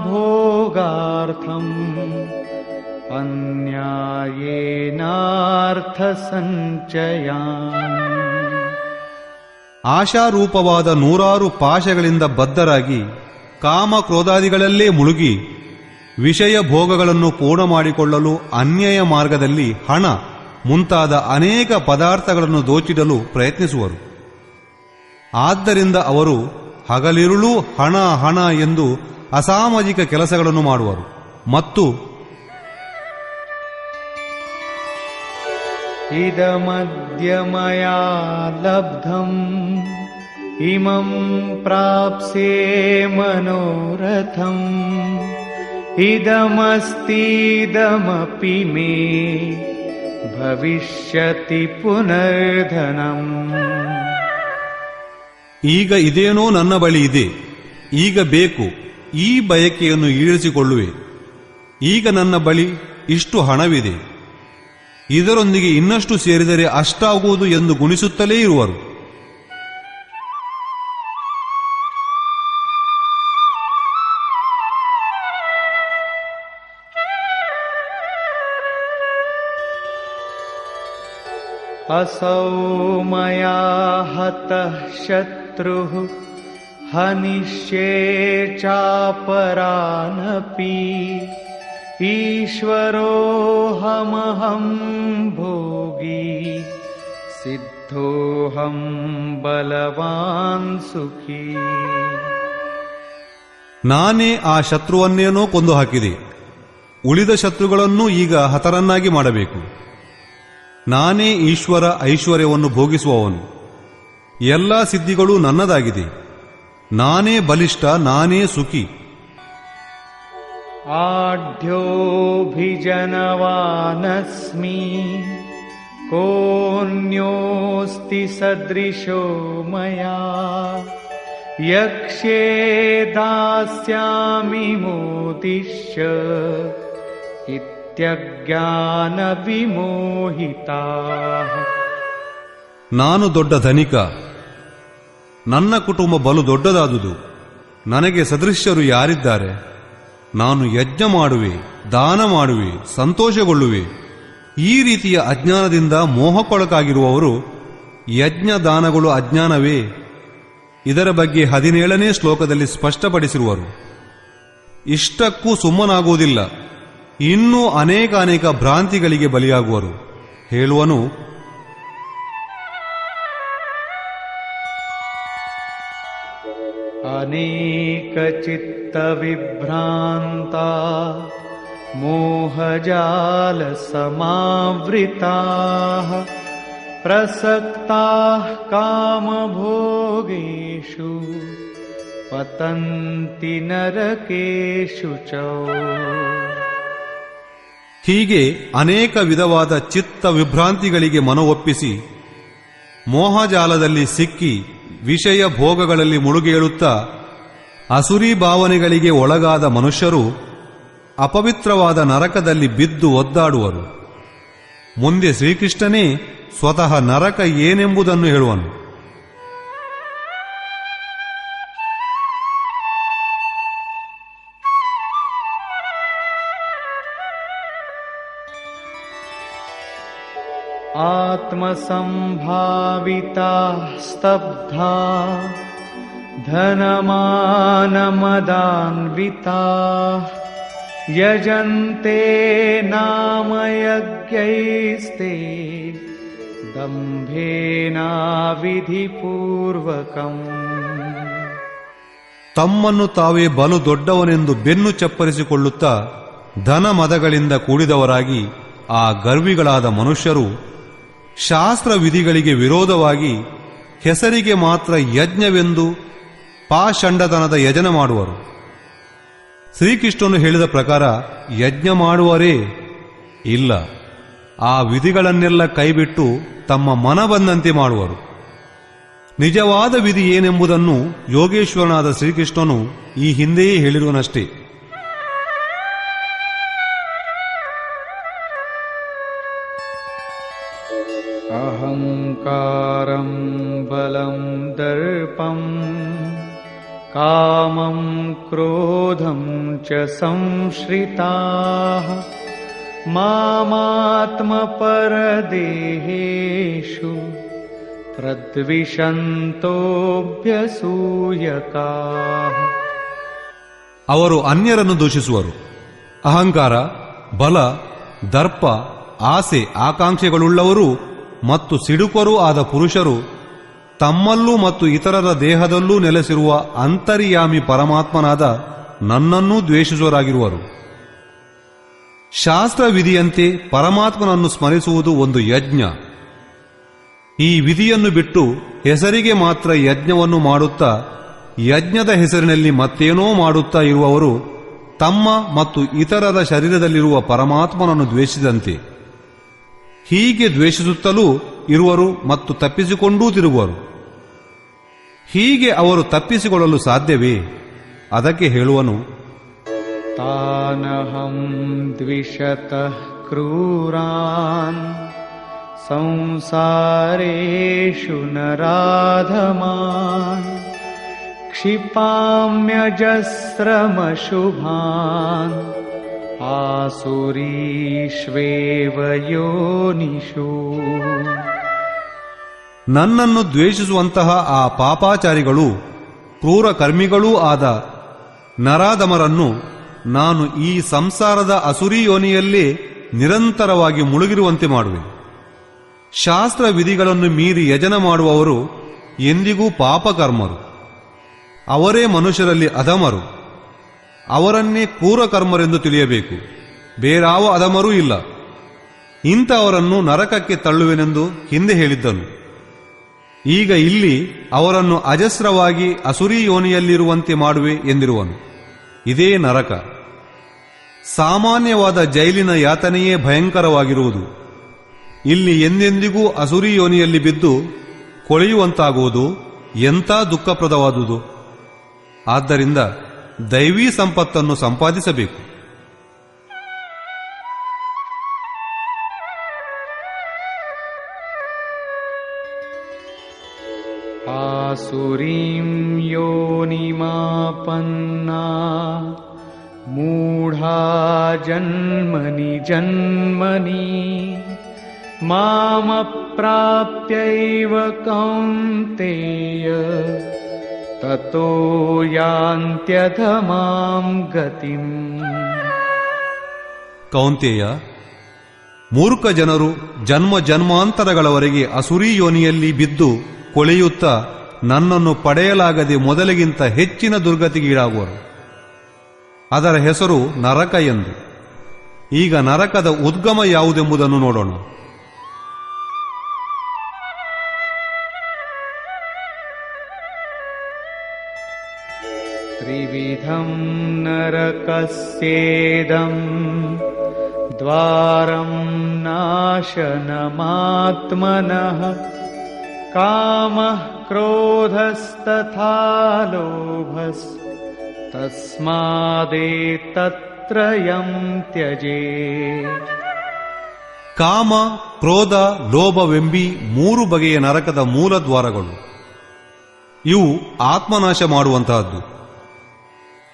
ಅನ್ಯಾಯೇನಾರ್ಥಸಂಚಯಾನ್. ಆಶಾರೂಪವಾದ ನೂರಾರು ಪಾಶಗಳಿಂದ ಬದ್ಧರಾಗಿ ಕಾಮ ಕ್ರೋಧಾದಿಗಳಲ್ಲೇ ಮುಳುಗಿ ವಿಷಯ ಭೋಗಗಳನ್ನು ಪೂರ್ಣ ಮಾಡಿಕೊಳ್ಳಲು ಅನ್ಯಾಯ ಮಾರ್ಗದಲ್ಲಿ ಹಣ ಮುಂತಾದ ಅನೇಕ ಪದಾರ್ಥಗಳನ್ನು ದೋಚಿಡಲು ಪ್ರಯತ್ನಿಸುವರು. ಆದ್ದರಿಂದ ಅವರು ಹಗಲಿರುಳು ಹಣ ಹಣ ಎಂದು ಅಸಾಮಾಜಿಕ ಕೆಲಸಗಳನ್ನು ಮಾಡುವರು ಮತ್ತು ಇದಮದ್ಯ ಮಯಾ ಲಬ್ಧಂ ಇಮಂ ಪ್ರಾಪ್ಸ್ಯೆ ಮನೋರಥಂ ಇದಮಸ್ತೀದಮಪಿ ಮೇ ಭವಿಷ್ಯತಿ ಪುನರ್ಧನಂ. ಈಗ ಇದೇನೋ ನನ್ನ ಬಳಿ ಇದೆ, ಈಗ ಬೇಕು, ಈ ಬಯಕೆಯನ್ನು ಈಡೇರಿಸಿಕೊಳ್ಳುವೆ. ಈಗ ನನ್ನ ಬಳಿ ಇಷ್ಟು ಹಣವಿದೆ, ಇದರೊಂದಿಗೆ ಇನ್ನಷ್ಟು ಸೇರಿದರೆ ಅಷ್ಟಾಗುವುದು ಎಂದು ಗುಣಿಸುತ್ತಲೇ ಇರುವರು. असौ मया हतः शत्रुः हनिष्ये चापरानपि ईश्वरोऽहमहं भोगी सिद्धोऽहं बलवान् सुखी. ನಾನೇ ಆ ಶತ್ರುವನ್ನೇನೋ ಕೊಂದು ಹಾಕಿದೆ, ಉಳಿದ ಶತ್ರುಗಳನ್ನೂ ಈಗ ಹತರನ್ನಾಗಿ ಮಾಡಬೇಕು. ನಾನೇ ಈಶ್ವರ, ಐಶ್ವರ್ಯವನ್ನು ಭೋಗಿಸುವವನು. ಎಲ್ಲ ಸಿದ್ಧಿಗಳೂ ನನ್ನದಾಗಿದೆ. ನಾನೇ ಬಲಿಷ್ಠ, ನಾನೇ ಸುಖಿ. ಆಢ್ಯೋಭಿಜನವಾನಸ್ಮಿ ಕೋನ್ಯೋಸ್ತಿ ಸದೃಶೋ ಮಯಾ ಯಕ್ಷೇ ದಾಸ್ಯಾಮಿ ಮೋದಿಶ್ಯ ಇತ್ಯಜ್ಞಾನ ವಿಮೋಹಿತಾಃ. ನಾನು ದೊಡ್ಡ ಧನಿಕ, ನನ್ನ ಕುಟುಂಬ ಬಲು ದೊಡ್ಡದಾದುದು, ನನಗೆ ಸದೃಶ್ಯರು ಯಾರಿದ್ದಾರೆ? ನಾನು ಯಜ್ಞ ಮಾಡುವೆ, ದಾನ ಮಾಡುವೆ, ಸಂತೋಷಗೊಳ್ಳುವೆ. ಈ ರೀತಿಯ ಅಜ್ಞಾನದಿಂದ ಮೋಹಕ್ಕೊಳಗಾಗಿರುವವರು ಯಜ್ಞ ದಾನಗಳು ಅಜ್ಞಾನವೇ? ಇದರ ಬಗ್ಗೆ 17ನೇ ಶ್ಲೋಕದಲ್ಲಿ ಸ್ಪಷ್ಟಪಡಿಸಿರುವರು. ಇಷ್ಟಕ್ಕೂ ಸುಮ್ಮನಾಗುವುದಿಲ್ಲ, ಇನ್ನೂ ಅನೇಕ ಭ್ರಾಂತಿಗಳಿಗೆ ಬಲಿಯಾಗುವರು. ಹೇಳುವನು, ಅನೇಕ ಚಿತ್ತ ವಿಭ್ರಾಂತ ಮೋಹಜಾಲ ಸಮಾವೃತಾಃ ಪ್ರಸಕ್ತಾಃ ಕಾಮಭೋಗೇಷು ಪತಂತಿ ನರಕೇಷು ಚ. ಹೀಗೆ ಅನೇಕ ವಿಧವಾದ ಚಿತ್ತ ವಿಭ್ರಾಂತಿಗಳಿಗೆ ಮನವೊಪ್ಪಿಸಿ ಮೋಹಜಾಲದಲ್ಲಿ ಸಿಕ್ಕಿ ವಿಷಯ ಭೋಗಗಳಲ್ಲಿ ಮುಳುಗೇಳುತ್ತಾ ಅಸುರಿ ಭಾವನೆಗಳಿಗೆ ಒಳಗಾದ ಮನುಷ್ಯರು ಅಪವಿತ್ರವಾದ ನರಕದಲ್ಲಿ ಬಿದ್ದು ಒದ್ದಾಡುವರು. ಮುಂದೆ ಶ್ರೀಕೃಷ್ಣನೇ ಸ್ವತಃ ನರಕ ಏನೆಂಬುದನ್ನು ಹೇಳುವನು. ಆತ್ಮಸಂಭಾವಿತಾ ಸ್ತಬ್ಧಾ ಧನಮಾನಮದಾನ್ವಿತಾ ಯಜಂತೆ ನಾಮ ಯಜ್ಞೈಸ್ತೆ ದಂಭೇನಾ ವಿಧಿಪೂರ್ವಕಂ. ತಮ್ಮನ್ನು ತಾವೇ ಬಲು ದೊಡ್ಡವನೆಂದು ಬೆನ್ನು ಚಪ್ಪರಿಸಿಕೊಳ್ಳುತ್ತಾ ಧನ ಮದಗಳಿಂದ ಕೂಡಿದವರಾಗಿ ಆ ಗರ್ವಿಗಳಾದ ಮನುಷ್ಯರು ಶಾಸ್ತ್ರ ವಿಧಿಗಳಿಗೆ ವಿರೋಧವಾಗಿ ಹೆಸರಿಗೆ ಮಾತ್ರ ಯಜ್ಞವೆಂದು ಪಾಷಂಡತನದ ಯಜನ ಮಾಡುವರು. ಶ್ರೀಕೃಷ್ಣನು ಹೇಳಿದ ಪ್ರಕಾರ ಯಜ್ಞ ಮಾಡುವರೇ ಇಲ್ಲ, ಆ ವಿಧಿಗಳನ್ನೆಲ್ಲ ಕೈಬಿಟ್ಟು ತಮ್ಮ ಮನ ಬಂದಂತೆ ಮಾಡುವರು. ನಿಜವಾದ ವಿಧಿ ಏನೆಂಬುದನ್ನು ಯೋಗೇಶ್ವರನಾದ ಶ್ರೀಕೃಷ್ಣನು ಈ ಹಿಂದೆಯೇ ಹೇಳಿರುವನಷ್ಟೇ. ಅಹಂಕಾರಂ ಬಲಂ ದರ್ಪಂ ಕಾಮಂ ಕ್ರೋಧಂ ಚ ಸಂಶ್ರಿತಾಃ ಮಾಮಾತ್ಮಪರದೇಹೇಷು ಪ್ರದ್ವಿಷಂತೋಭ್ಯಸೂಯಕಾಃ. ಅವರು ಅನ್ಯರನ್ನು ದೂಷಿಸುವರು. ಅಹಂಕಾರ, ಬಲ, ದರ್ಪ, ಆಸೆ, ಆಕಾಂಕ್ಷೆಗಳುಳ್ಳವರು ಮತ್ತು ಸಿಡುಕರೂ ಆದ ಪುರುಷರು ತಮ್ಮಲ್ಲೂ ಮತ್ತು ಇತರರ ದೇಹದಲ್ಲೂ ನೆಲೆಸಿರುವ ಅಂತರ್ಯಾಮಿ ಪರಮಾತ್ಮನಾದ ನನ್ನನ್ನೂ ದ್ವೇಷಿಸುವರಾಗಿರುವರು. ಶಾಸ್ತ್ರ ವಿಧಿಯಂತೆ ಪರಮಾತ್ಮನನ್ನು ಸ್ಮರಿಸುವುದು ಒಂದು ಯಜ್ಞ. ಈ ವಿಧಿಯನ್ನು ಬಿಟ್ಟು ಹೆಸರಿಗೆ ಮಾತ್ರ ಯಜ್ಞವನ್ನು ಮಾಡುತ್ತಾ ಯಜ್ಞದ ಹೆಸರಿನಲ್ಲಿ ಮತ್ತೇನೋ ಮಾಡುತ್ತಾ ಇರುವವರು ತಮ್ಮ ಮತ್ತು ಇತರರ ಶರೀರದಲ್ಲಿರುವ ಪರಮಾತ್ಮನನ್ನು ದ್ವೇಷಿಸಿದಂತೆ. ಹೀಗೆ ದ್ವೇಷಿಸುತ್ತಲೂ ಇರುವರು ಮತ್ತು ತಪ್ಪಿಸಿಕೊಂಡೂ ತಿರುಗುವರು. ಹೀಗೆ ಅವರು ತಪ್ಪಿಸಿಕೊಳ್ಳಲು ಸಾಧ್ಯವೇ? ಅದಕ್ಕೆ ಹೇಳುವನು, ತಾನಹಂ ದ್ವಿಷತಃ ಕ್ರೂರಾನ್ ಸಂಸಾರೇಷು ನರಾಧಮಾನ್ ಕ್ಷಿಪಾಮ್ಯಜಸ್ರಮಶುಭಾನ್ ಆಸುರೀಷ್ವೇವ ಯೋನಿಷು. ನನ್ನನ್ನು ದ್ವೇಷಿಸುವಂತಹ ಆ ಪಾಪಾಚಾರಿಗಳು ಕ್ರೂರ ಕರ್ಮಿಗಳೂ ಆದ ನರಾಧಮರನ್ನು ನಾನು ಈ ಸಂಸಾರದ ಅಸುರಿ ಯೋನಿಯಲ್ಲೇ ನಿರಂತರವಾಗಿ ಮುಳುಗಿರುವಂತೆ ಮಾಡುವೆ. ಶಾಸ್ತ್ರ ವಿಧಿಗಳನ್ನು ಮೀರಿ ಯಜನ ಮಾಡುವವರು ಎಂದಿಗೂ ಪಾಪಕರ್ಮರು. ಅವರೇ ಮನುಷ್ಯರಲ್ಲಿ ಅಧಮರು. ಅವರನ್ನೇ ಕ್ರೂರಕರ್ಮರೆಂದು ತಿಳಿಯಬೇಕು. ಬೇರಾವ ಅಧಮರೂ ಇಲ್ಲ. ಇಂಥವರನ್ನು ನರಕಕ್ಕೆ ತಳ್ಳುವೆನೆಂದು ಹಿಂದೆ ಹೇಳಿದ್ದನು. ಈಗ ಇಲ್ಲಿ ಅವರನ್ನು ಅಜಸ್ರವಾಗಿ ಅಸುರಿ ಯೋನಿಯಲ್ಲಿರುವಂತೆ ಮಾಡುವೆ ಎಂದಿರುವನು. ಇದೇ ನರಕ. ಸಾಮಾನ್ಯವಾದ ಜೈಲಿನ ಯಾತನೆಯೇ ಭಯಂಕರವಾಗಿರುವುದು. ಇಲ್ಲಿ ಎಂದೆಂದಿಗೂ ಅಸುರಿ ಯೋನಿಯಲ್ಲಿ ಬಿದ್ದು ಕೊಳೆಯುವಂತಾಗುವುದು ಎಂಥ ದುಃಖಪ್ರದವಾದುದು. ಆದ್ದರಿಂದ ದೈವೀ ಸಂಪತ್ತನ್ನು ಸಂಪಾದಿಸಬೇಕು. ಆಸುರೀಂ ಯೋನಿಮಾಪನ್ನಾ ಮೂಢಾ ಜನ್ಮನಿ ಜನ್ಮನಿ ಮಾಮಪ್ರಾಪ್ಯೈವ ಕೌಂತೇಯ ತತೋ ಯಾಂತ್ಯಧಮಾಂ ಗತಿಂ. ಕೌಂತೇಯ, ಮೂರ್ಖ ಜನರು ಜನ್ಮ ಜನ್ಮಾಂತರಗಳವರೆಗೆ ಅಸುರಿ ಯೋನಿಯಲ್ಲಿ ಬಿದ್ದು ಕೊಳೆಯುತ್ತಾ ನನ್ನನ್ನು ಪಡೆಯಲಾಗದೆ ಮೊದಲಿಗಿಂತ ಹೆಚ್ಚಿನ ದುರ್ಗತಿಗೀಡಾಗುವರು. ಅದರ ಹೆಸರು ನರಕ ಎಂದು. ಈಗ ನರಕದ ಉದ್ಗಮ ಯಾವುದೆಂಬುದನ್ನು ನೋಡೋಣ. ತ್ರಿವಿಧಂ ನರಕಸ್ಯೇದಂ ದ್ವಾರಂ ನಾಶನಮಾತ್ಮನಃ ಕಾಮಃ ಕ್ರೋಧಸ್ತಥಾ ಲೋಭಸ್ ತಸ್ಮಾದೇತತ್ರಯಂ ತ್ಯಜೇತ್. ಕಾಮ, ಕ್ರೋಧ, ಲೋಭವೆಂಬಿ ಮೂರು ಬಗೆಯ ನರಕದ ಮೂಲ ದ್ವಾರಗಳು. ಇವು ಆತ್ಮನಾಶ ಮಾಡುವಂತಹದ್ದು,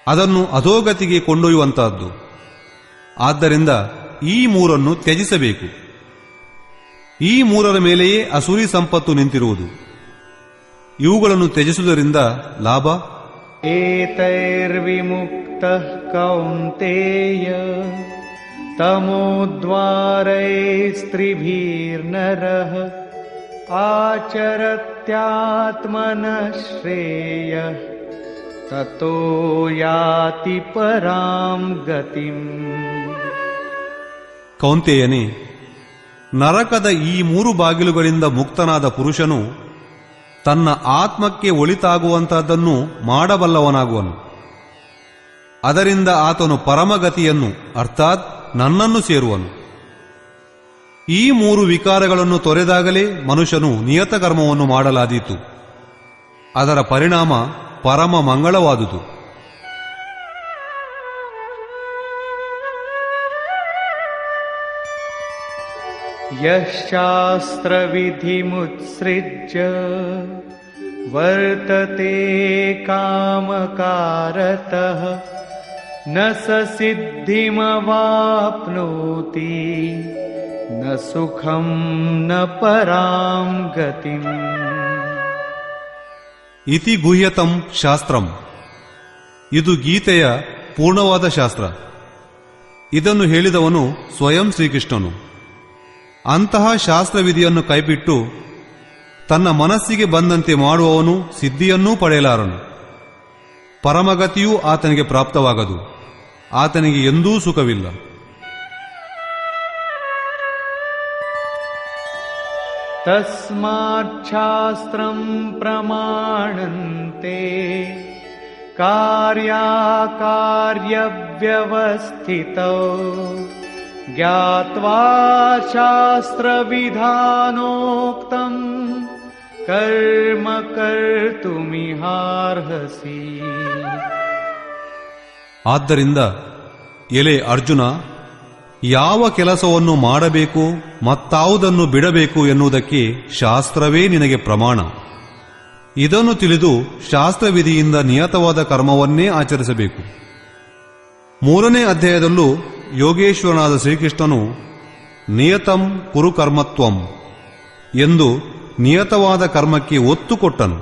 ಅದನ್ನು ಅಧೋಗತಿಗೆ ಕೊಂಡೊಯ್ಯುವಂತಹದ್ದು. ಆದ್ದರಿಂದ ಈ ಮೂರನ್ನು ತ್ಯಜಿಸಬೇಕು. ಈ ಮೂರರ ಮೇಲೆಯೇ ಅಸುರಿ ಸಂಪತ್ತು ನಿಂತಿರುವುದು. ಇವುಗಳನ್ನು ತ್ಯಜಿಸುವುದರಿಂದ ಲಾಭ, ಏತೈರ್ವಿಮುಕ್ತಃ ಕೌಂತೇಯ ತಮೋದ್ವಾರೈಸ್ತ್ರಿಭಿರ್ನರಃ ಆಚರತ್ಯಾತ್ಮನಃ ಶ್ರೇಯಃ ತತೋ ಯಾತಿ ಪರಾಂ ಗತಿಂ. ಕೌಂತೇಯನೇ, ನರಕದ ಈ ಮೂರು ಬಾಗಿಲುಗಳಿಂದ ಮುಕ್ತನಾದ ಪುರುಷನು ತನ್ನ ಆತ್ಮಕ್ಕೆ ಒಳಿತಾಗುವಂತಹದ್ದನ್ನು ಮಾಡಬಲ್ಲವನಾಗುವನು. ಅದರಿಂದ ಆತನು ಪರಮಗತಿಯನ್ನು ಅರ್ಥಾತ್ ನನ್ನನ್ನು ಸೇರುವನು. ಈ ಮೂರು ವಿಕಾರಗಳನ್ನು ತೊರೆದಾಗಲೇ ಮನುಷ್ಯನು ನಿಯತಕರ್ಮವನ್ನು ಮಾಡಲಾದೀತು. ಅದರ ಪರಿಣಾಮ ಪರಮ ಮಂಗಳವಾದುದು. ಯಶಾಸ್ತ್ರವಿಧಿಮುತ್ಸೃಜ್ಯ ವರ್ತತೆ ಕಾಮಕಾರತಃ ನ ಸ ಸಿದ್ಧಿಮವಾಪ್ನೋತಿ ನ ಸುಖಂ ನ ಪರಾಂ ಗತಿಂ. ಇತಿ ಗುಹ್ಯತಂ ಶಾಸ್ತ್ರಂ. ಇದು ಗೀತೆಯ ಪೂರ್ಣವಾದ ಶಾಸ್ತ್ರ. ಇದನ್ನು ಹೇಳಿದವನು ಸ್ವಯಂ ಶ್ರೀಕೃಷ್ಣನು. ಅಂತಹ ಶಾಸ್ತ್ರವಿಧಿಯನ್ನು ಕೈಬಿಟ್ಟು ತನ್ನ ಮನಸ್ಸಿಗೆ ಬಂದಂತೆ ಮಾಡುವವನು ಸಿದ್ಧಿಯನ್ನೂ ಪಡೆಯಲಾರನು. ಪರಮಗತಿಯೂ ಆತನಿಗೆ ಪ್ರಾಪ್ತವಾಗದು. ಆತನಿಗೆ ಎಂದೂ ಸುಖವಿಲ್ಲ. ತಸ್ಮಾಚ್ಛಾಸ್ತ್ರಂ ಪ್ರಮಾಣಂತೆ ಕಾರ್ಯವ್ಯವಸ್ಥಿತೌ ಜ್ಞಾತ್ವಾ ಶಾಸ್ತ್ರವಿಧಾನೋಕ್ತಂ ಕರ್ಮ ಕರ್ತುಮಿಹಾರ್ಹಸಿ. ಆದ್ದರಿಂದ ಎಲೆ ಅರ್ಜುನ, ಯಾವ ಕೆಲಸವನ್ನು ಮಾಡಬೇಕು ಮತ್ತಾವುದನ್ನು ಬಿಡಬೇಕು ಎನ್ನುವುದಕ್ಕೆ ಶಾಸ್ತ್ರವೇ ನಿನಗೆ ಪ್ರಮಾಣ. ಇದನ್ನು ತಿಳಿದು ಶಾಸ್ತ್ರವಿಧಿಯಿಂದ ನಿಯತವಾದ ಕರ್ಮವನ್ನೇ ಆಚರಿಸಬೇಕು. 3ನೇ ಅಧ್ಯಾಯದಲ್ಲೂ ಯೋಗೇಶ್ವರನಾದ ಶ್ರೀಕೃಷ್ಣನು ನಿಯತಂ ಕುರು ಕರ್ಮತ್ವಂ ಎಂದು ನಿಯತವಾದ ಕರ್ಮಕ್ಕೆ ಒತ್ತು ಕೊಟ್ಟನು.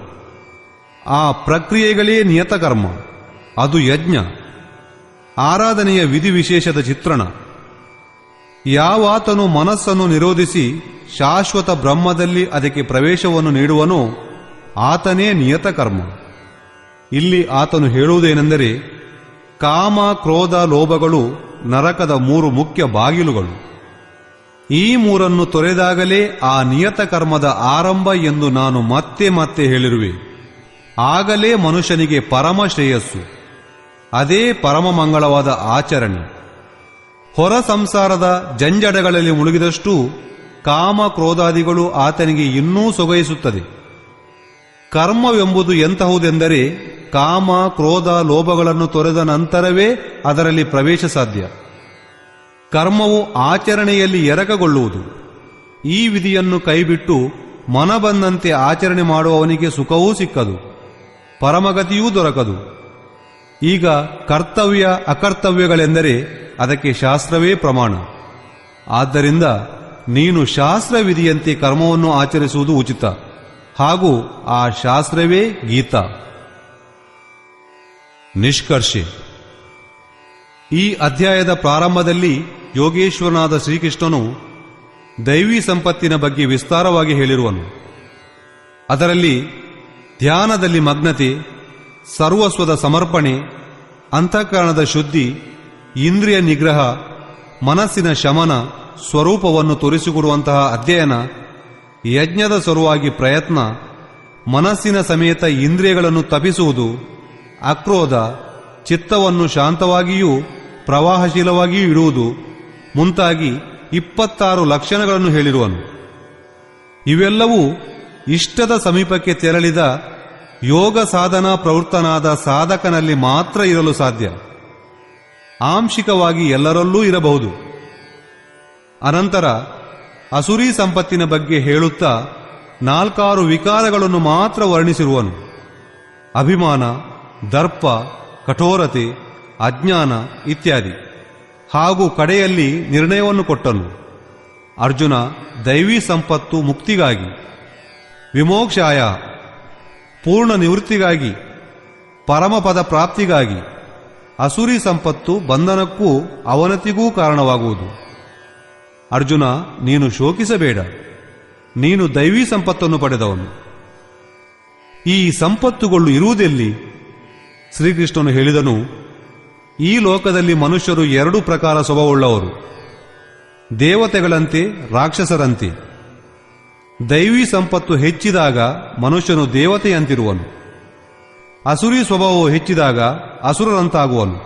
ಆ ಪ್ರಕ್ರಿಯೆಗಳೇ ನಿಯತ ಕರ್ಮ. ಅದು ಯಜ್ಞ, ಆರಾಧನೆಯ ವಿಧಿವಿಶೇಷದ ಚಿತ್ರಣ. ಯಾವಾತನು ಮನಸ್ಸನ್ನು ನಿರೋಧಿಸಿ ಶಾಶ್ವತ ಬ್ರಹ್ಮದಲ್ಲಿ ಅದಕ್ಕೆ ಪ್ರವೇಶವನ್ನು ನೀಡುವನೋ ಆತನೇ ನಿಯತ ಕರ್ಮ. ಇಲ್ಲಿ ಆತನು ಹೇಳುವುದೇನೆಂದರೆ, ಕಾಮ ಕ್ರೋಧ ಲೋಭಗಳು ನರಕದ 3 ಮುಖ್ಯ ಬಾಗಿಲುಗಳು. ಈ 3 ತೊರೆದಾಗಲೇ ಆ ನಿಯತ ಕರ್ಮದ ಆರಂಭ ಎಂದು ನಾನು ಮತ್ತೆ ಮತ್ತೆ ಹೇಳಿರುವೆ. ಆಗಲೇ ಮನುಷ್ಯನಿಗೆ ಪರಮ ಶ್ರೇಯಸ್ಸು. ಅದೇ ಪರಮ ಮಂಗಳವಾದ ಆಚರಣೆ. ಹೊರ ಸಂಸಾರದ ಜಂಜಡಗಳಲ್ಲಿ ಮುಳುಗಿದಷ್ಟು ಕಾಮ ಕ್ರೋಧಾದಿಗಳು ಆತನಿಗೆ ಇನ್ನೂ ಸೊಗೈಸುತ್ತದೆ. ಕರ್ಮವೆಂಬುದು ಎಂತಹುದೆಂದರೆ, ಕಾಮ ಕ್ರೋಧ ಲೋಭಗಳನ್ನು ತೊರೆದ ನಂತರವೇ ಅದರಲ್ಲಿ ಪ್ರವೇಶ ಸಾಧ್ಯ. ಕರ್ಮವು ಆಚರಣೆಯಲ್ಲಿ ಎರಕಗೊಳ್ಳುವುದು. ಈ ವಿಧಿಯನ್ನು ಕೈಬಿಟ್ಟು ಮನ ಬಂದಂತೆ ಆಚರಣೆ ಮಾಡುವವನಿಗೆ ಸುಖವೂ ಸಿಕ್ಕದು, ಪರಮಗತಿಯೂ ದೊರಕದು. ಈಗ ಕರ್ತವ್ಯ ಅಕರ್ತವ್ಯಗಳೆಂದರೆ ಅದಕ್ಕೆ ಶಾಸ್ತ್ರವೇ ಪ್ರಮಾಣ. ಆದ್ದರಿಂದ ನೀನು ಶಾಸ್ತ್ರವಿಧಿಯಂತೆ ಕರ್ಮವನ್ನು ಆಚರಿಸುವುದು ಉಚಿತ. ಹಾಗೂ ಆ ಶಾಸ್ತ್ರವೇ ಗೀತಾ. ನಿಷ್ಕರ್ಷೆ. ಈ ಅಧ್ಯಾಯದ ಪ್ರಾರಂಭದಲ್ಲಿ ಯೋಗೇಶ್ವರನಾದ ಶ್ರೀಕೃಷ್ಣನು ದೈವೀ ಸಂಪತ್ತಿನ ಬಗ್ಗೆ ವಿಸ್ತಾರವಾಗಿ ಹೇಳಿರುವನು. ಅದರಲ್ಲಿ ಧ್ಯಾನದಲ್ಲಿ ಮಗ್ನತೆ, ಸರ್ವಸ್ವದ ಸಮರ್ಪಣೆ, ಅಂತಃಕರಣದ ಶುದ್ಧಿ, ಇಂದ್ರಿಯ ನಿಗ್ರಹ, ಮನಸ್ಸಿನ ಶಮನ ಸ್ವರೂಪವನ್ನು ತೋರಿಸಿಕೊಡುವಂತಹ ಅಧ್ಯಯನ, ಯಜ್ಞದ ಸಲುವಾಗಿ ಪ್ರಯತ್ನ, ಮನಸ್ಸಿನ ಸಮೇತ ಇಂದ್ರಿಯಗಳನ್ನು ತಪಿಸುವುದು, ಅಕ್ರೋಧ, ಚಿತ್ತವನ್ನು ಶಾಂತವಾಗಿಯೂ ಪ್ರವಾಹಶೀಲವಾಗಿಯೂ ಇಡುವುದು ಮುಂತಾಗಿ 26 ಲಕ್ಷಣಗಳನ್ನು ಹೇಳಿರುವನು. ಇವೆಲ್ಲವೂ ಇಷ್ಟದ ಸಮೀಪಕ್ಕೆ ತೆರಳಿದ ಯೋಗ ಸಾಧನಾ ಪ್ರವೃತ್ತನಾದ ಸಾಧಕನಲ್ಲಿ ಮಾತ್ರ ಇರಲು ಸಾಧ್ಯ. ಆಂಶಿಕವಾಗಿ ಎಲ್ಲರಲ್ಲೂ ಇರಬಹುದು. ಅನಂತರ ಅಸುರೀ ಸಂಪತ್ತಿನ ಬಗ್ಗೆ ಹೇಳುತ್ತಾ 4 ವಿಕಾರಗಳನ್ನು ಮಾತ್ರ ವರ್ಣಿಸಿರುವನು. ಅಭಿಮಾನ, ದರ್ಪ, ಕಠೋರತೆ, ಅಜ್ಞಾನ ಇತ್ಯಾದಿ. ಹಾಗೂ ಕಡೆಯಲ್ಲಿ ನಿರ್ಣಯವನ್ನು ಕೊಟ್ಟನು. ಅರ್ಜುನ, ದೈವೀ ಸಂಪತ್ತು ಮುಕ್ತಿಗಾಗಿ, ವಿಮೋಕ್ಷಾಯ ಪೂರ್ಣ ನಿವೃತ್ತಿಗಾಗಿ, ಪರಮಪದ ಪ್ರಾಪ್ತಿಗಾಗಿ. ಅಸುರಿ ಸಂಪತ್ತು ಬಂಧನಕ್ಕೂ ಅವನತಿಗೂ ಕಾರಣವಾಗುವುದು. ಅರ್ಜುನ, ನೀನು ಶೋಕಿಸಬೇಡ. ನೀನು ದೈವೀ ಸಂಪತ್ತನ್ನು ಪಡೆದವನು. ಈ ಸಂಪತ್ತುಗಳು ಇರುವುದೆಲ್ಲಿ? ಶ್ರೀಕೃಷ್ಣನು ಹೇಳಿದನು, ಈ ಲೋಕದಲ್ಲಿ ಮನುಷ್ಯರು 2 ಪ್ರಕಾರ ಸ್ವಭಾವವುಳ್ಳವರು, ದೇವತೆಗಳಂತೆ, ರಾಕ್ಷಸರಂತೆ. ದೈವೀ ಸಂಪತ್ತು ಹೆಚ್ಚಿದಾಗ ಮನುಷ್ಯನು ದೇವತೆಯಂತಿರುವನು. ಅಸುರಿ ಸ್ವಭಾವವು ಹೆಚ್ಚಿದಾಗ ಅಸುರರಂತಾಗುವನು.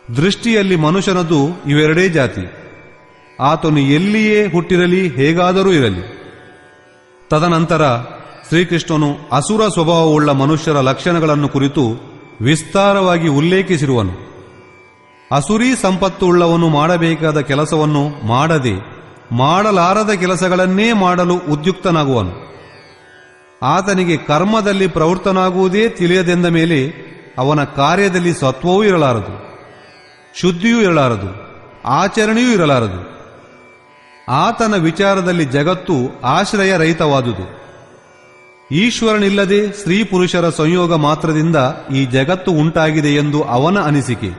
ದೃಷ್ಟಿಯಲ್ಲಿ ಮನುಷ್ಯನದು ಇವೆರಡೇ ಜಾತಿ. ಆತನು ಎಲ್ಲಿಯೇ ಹುಟ್ಟಿರಲಿ, ಹೇಗಾದರೂ ಇರಲಿ. ತದನಂತರ ಶ್ರೀಕೃಷ್ಣನು ಅಸುರ ಸ್ವಭಾವವುಳ್ಳ ಮನುಷ್ಯರ ಲಕ್ಷಣಗಳನ್ನು ಕುರಿತು ವಿಸ್ತಾರವಾಗಿ ಉಲ್ಲೇಖಿಸಿರುವನು. ಅಸುರಿ ಸಂಪತ್ತುಳ್ಳವನು ಮಾಡಬೇಕಾದ ಕೆಲಸವನ್ನು ಮಾಡದೆ ಮಾಡಲಾರದ ಕೆಲಸಗಳನ್ನೇ ಮಾಡಲು ಉದ್ಯುಕ್ತನಾಗುವನು. ಆತನಿಗೆ ಕರ್ಮದಲ್ಲಿ ಪ್ರವೃತ್ತನಾಗುವುದೇ ತಿಳಿಯದೆಂದ ಮೇಲೆ ಅವನ ಕಾರ್ಯದಲ್ಲಿ ಸತ್ವವೂ ಇರಲಾರದು, ಶುದ್ಧಿಯೂ ಇರಲಾರದು, ಆಚರಣೆಯೂ ಇರಲಾರದು. ಆತನ ವಿಚಾರದಲ್ಲಿ ಜಗತ್ತು ಆಶ್ರಯ ರಹಿತವಾದುದು. ಈಶ್ವರನಿಲ್ಲದೆ ಸ್ತ್ರೀ ಪುರುಷರ ಸಂಯೋಗ ಮಾತ್ರದಿಂದ ಈ ಜಗತ್ತು ಉಂಟಾಗಿದೆ ಎಂದು ಅವನ ಅನಿಸಿಕೆ.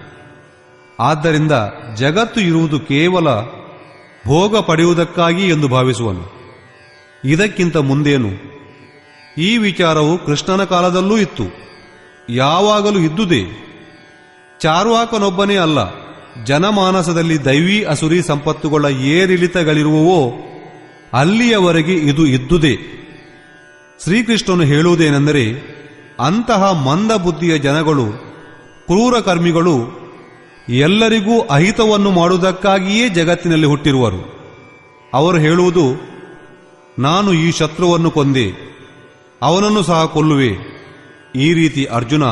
ಆದ್ದರಿಂದ ಜಗತ್ತು ಇರುವುದು ಕೇವಲ ಭೋಗ ಪಡೆಯುವುದಕ್ಕಾಗಿ ಎಂದು ಭಾವಿಸುವನು. ಇದಕ್ಕಿಂತ ಮುಂದೇನು? ಈ ವಿಚಾರವು ಕೃಷ್ಣನ ಕಾಲದಲ್ಲೂ ಇತ್ತು, ಯಾವಾಗಲೂ ಇದ್ದುದೇ. ಚಾರ್ವಾಕನೊಬ್ಬನೇ ಅಲ್ಲ, ಜನಮಾನಸದಲ್ಲಿ ದೈವೀ ಅಸುರಿ ಸಂಪತ್ತುಗಳ ಏರಿಳಿತಗಳಿರುವವೋ ಅಲ್ಲಿಯವರೆಗೆ ಇದು ಇದ್ದುದೇ. ಶ್ರೀಕೃಷ್ಣನು ಹೇಳುವುದೇನೆಂದರೆ, ಅಂತಹ ಮಂದ ಬುದ್ಧಿಯ ಜನಗಳು, ಕ್ರೂರ ಕರ್ಮಿಗಳು ಎಲ್ಲರಿಗೂ ಅಹಿತವನ್ನು ಮಾಡುವುದಕ್ಕಾಗಿಯೇ ಜಗತ್ತಿನಲ್ಲಿ ಹುಟ್ಟಿರುವರು. ಅವರು ಹೇಳುವುದು, ನಾನು ಈ ಶತ್ರುವನ್ನು ಕೊಂದೆ, ಅವನನ್ನು ಸಹ ಕೊಲ್ಲುವೆ. ಈ ರೀತಿ ಅರ್ಜುನ,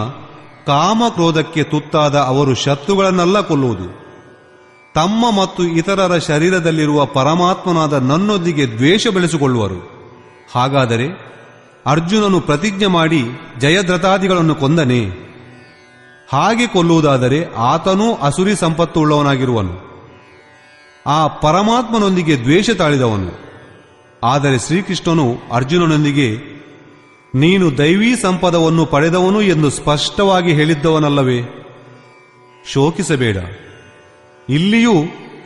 ಕಾಮಕ್ರೋಧಕ್ಕೆ ತುತ್ತಾದ ಅವರು ಶತ್ರುಗಳನ್ನೆಲ್ಲ ಕೊಲ್ಲುವುದು, ತಮ್ಮ ಮತ್ತು ಇತರರ ಶರೀರದಲ್ಲಿರುವ ಪರಮಾತ್ಮನಾದ ನನ್ನೊಂದಿಗೆ ದ್ವೇಷ ಬೆಳೆಸಿಕೊಳ್ಳುವರು. ಹಾಗಾದರೆ ಅರ್ಜುನನು ಪ್ರತಿಜ್ಞೆ ಮಾಡಿ ಜಯದ್ರಥಾದಿಗಳನ್ನು ಕೊಂದನೆ? ಹಾಗೆ ಕೊಲ್ಲುವುದಾದರೆ ಆತನೂ ಅಸುರಿ ಸಂಪತ್ತು ಉಳ್ಳವನಾಗಿರುವನು, ಆ ಪರಮಾತ್ಮನೊಂದಿಗೆ ದ್ವೇಷ ತಾಳಿದವನು. ಆದರೆ ಶ್ರೀಕೃಷ್ಣನು ಅರ್ಜುನನೊಂದಿಗೆ, ನೀನು ದೈವೀ ಸಂಪದವನ್ನು ಪಡೆದವನು ಎಂದು ಸ್ಪಷ್ಟವಾಗಿ ಹೇಳಿದ್ದವನಲ್ಲವೇ? ಶೋಕಿಸಬೇಡ. ಇಲ್ಲಿಯೂ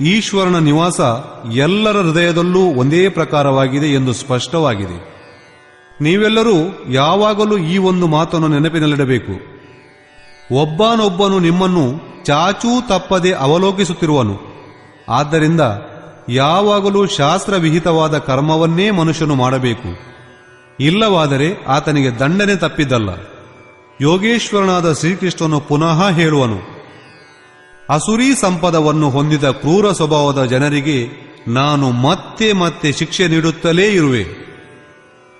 ಈಶ್ವರನ ನಿವಾಸ ಎಲ್ಲರ ಹೃದಯದಲ್ಲೂ ಒಂದೇ ಪ್ರಕಾರವಾಗಿದೆ ಎಂದು ಸ್ಪಷ್ಟವಾಗಿದೆ. ನೀವೆಲ್ಲರೂ ಯಾವಾಗಲೂ ಈ ಒಂದು ಮಾತನ್ನು ನೆನಪಿನಲ್ಲಿಡಬೇಕು. ಒಬ್ಬನೊಬ್ಬನು ನಿಮ್ಮನ್ನು ಚಾಚೂ ತಪ್ಪದೆ ಅವಲೋಕಿಸುತ್ತಿರುವನು. ಆದ್ದರಿಂದ ಯಾವಾಗಲೂ ಶಾಸ್ತ್ರವಿಹಿತವಾದ ಕರ್ಮವನ್ನೇ ಮನುಷ್ಯನು ಮಾಡಬೇಕು, ಇಲ್ಲವಾದರೆ ಆತನಿಗೆ ದಂಡನೆ ತಪ್ಪಿದ್ದಲ್ಲ. ಯೋಗೇಶ್ವರನಾದ ಶ್ರೀಕೃಷ್ಣನು ಪುನಃ ಹೇಳುವನು, ಅಸುರೀ ಸಂಪದವನ್ನು ಹೊಂದಿದ ಕ್ರೂರ ಸ್ವಭಾವದ ಜನರಿಗೆ ನಾನು ಮತ್ತೆ ಮತ್ತೆ ಶಿಕ್ಷೆ ನೀಡುತ್ತಲೇ ಇರುವೆ,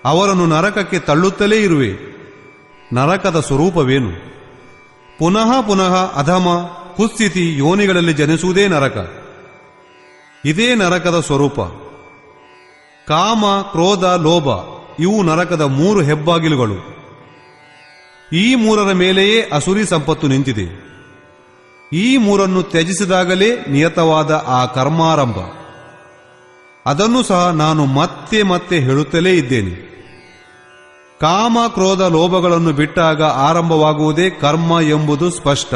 ಅವರನ್ನು ನರಕಕ್ಕೆ ತಳ್ಳುತ್ತಲೇ ಇರುವೆ. ನರಕದ ಸ್ವರೂಪವೇನು? ಪುನಃ ಪುನಃ ಅಧಮ, ಕುಸ್ಥಿತಿ ಯೋನಿಗಳಲ್ಲಿ ಜನಿಸುವುದೇ ನರಕ. ಇದೇ ನರಕದ ಸ್ವರೂಪ. ಕಾಮ, ಕ್ರೋಧ, ಲೋಭ ಇವು ನರಕದ 3 ಹೆಬ್ಬಾಗಿಲುಗಳು. ಈ 3ರ ಮೇಲೆಯೇ ಅಸುರಿ ಸಂಪತ್ತು ನಿಂತಿದೆ. ಈ 3ನ್ನು ತ್ಯಜಿಸಿದಾಗಲೇ ನಿಯತವಾದ ಆ ಕರ್ಮಾರಂಭ. ಅದನ್ನು ಸಹ ನಾನು ಮತ್ತೆ ಮತ್ತೆ ಹೇಳುತ್ತಲೇ ಇದ್ದೇನೆ. ಕಾಮ, ಕ್ರೋಧ, ಲೋಭಗಳನ್ನು ಬಿಟ್ಟಾಗ ಆರಂಭವಾಗುವುದೇ ಕರ್ಮ ಎಂಬುದು ಸ್ಪಷ್ಟ.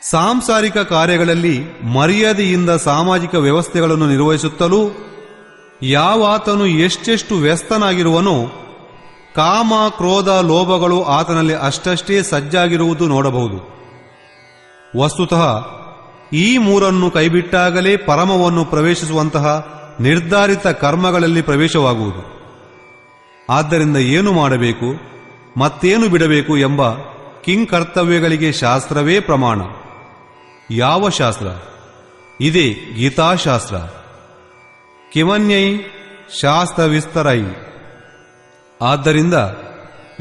ಸಾಂಸಾರಿಕ ಕಾರ್ಯಗಳಲ್ಲಿ ಮರ್ಯಾದೆಯಿಂದ ಸಾಮಾಜಿಕ ವ್ಯವಸ್ಥೆಗಳನ್ನು ನಿರ್ವಹಿಸುತ್ತಲೂ ಯಾವಾತನು ಎಷ್ಟೆಷ್ಟು ವ್ಯಸ್ತನಾಗಿರುವನೋ, ಕಾಮ, ಕ್ರೋಧ, ಲೋಭಗಳು ಆತನಲ್ಲಿ ಅಷ್ಟಷ್ಟೇ ಸಜ್ಜಾಗಿರುವುದು ನೋಡಬಹುದು. ವಸ್ತುತಃ ಈ 3ನ್ನು ಕೈಬಿಟ್ಟಾಗಲೇ ಪರಮವನ್ನು ಪ್ರವೇಶಿಸುವಂತಹ ನಿರ್ಧಾರಿತ ಕರ್ಮಗಳಲ್ಲಿ ಪ್ರವೇಶವಾಗುವುದು. ಆದ್ದರಿಂದ ಏನು ಮಾಡಬೇಕು, ಮತ್ತೇನು ಬಿಡಬೇಕು ಎಂಬ ಕಿಂಕರ್ತವ್ಯಗಳಿಗೆ ಶಾಸ್ತ್ರವೇ ಪ್ರಮಾಣ. ಯಾವ ಶಾಸ್ತ್ರ? ಇದೇ ಗೀತಾಶಾಸ್ತ್ರ. ಕಿಮನ್ಯೈ ಶಾಸ್ತ್ರ ವಿಸ್ತರೈ. ಆದ್ದರಿಂದ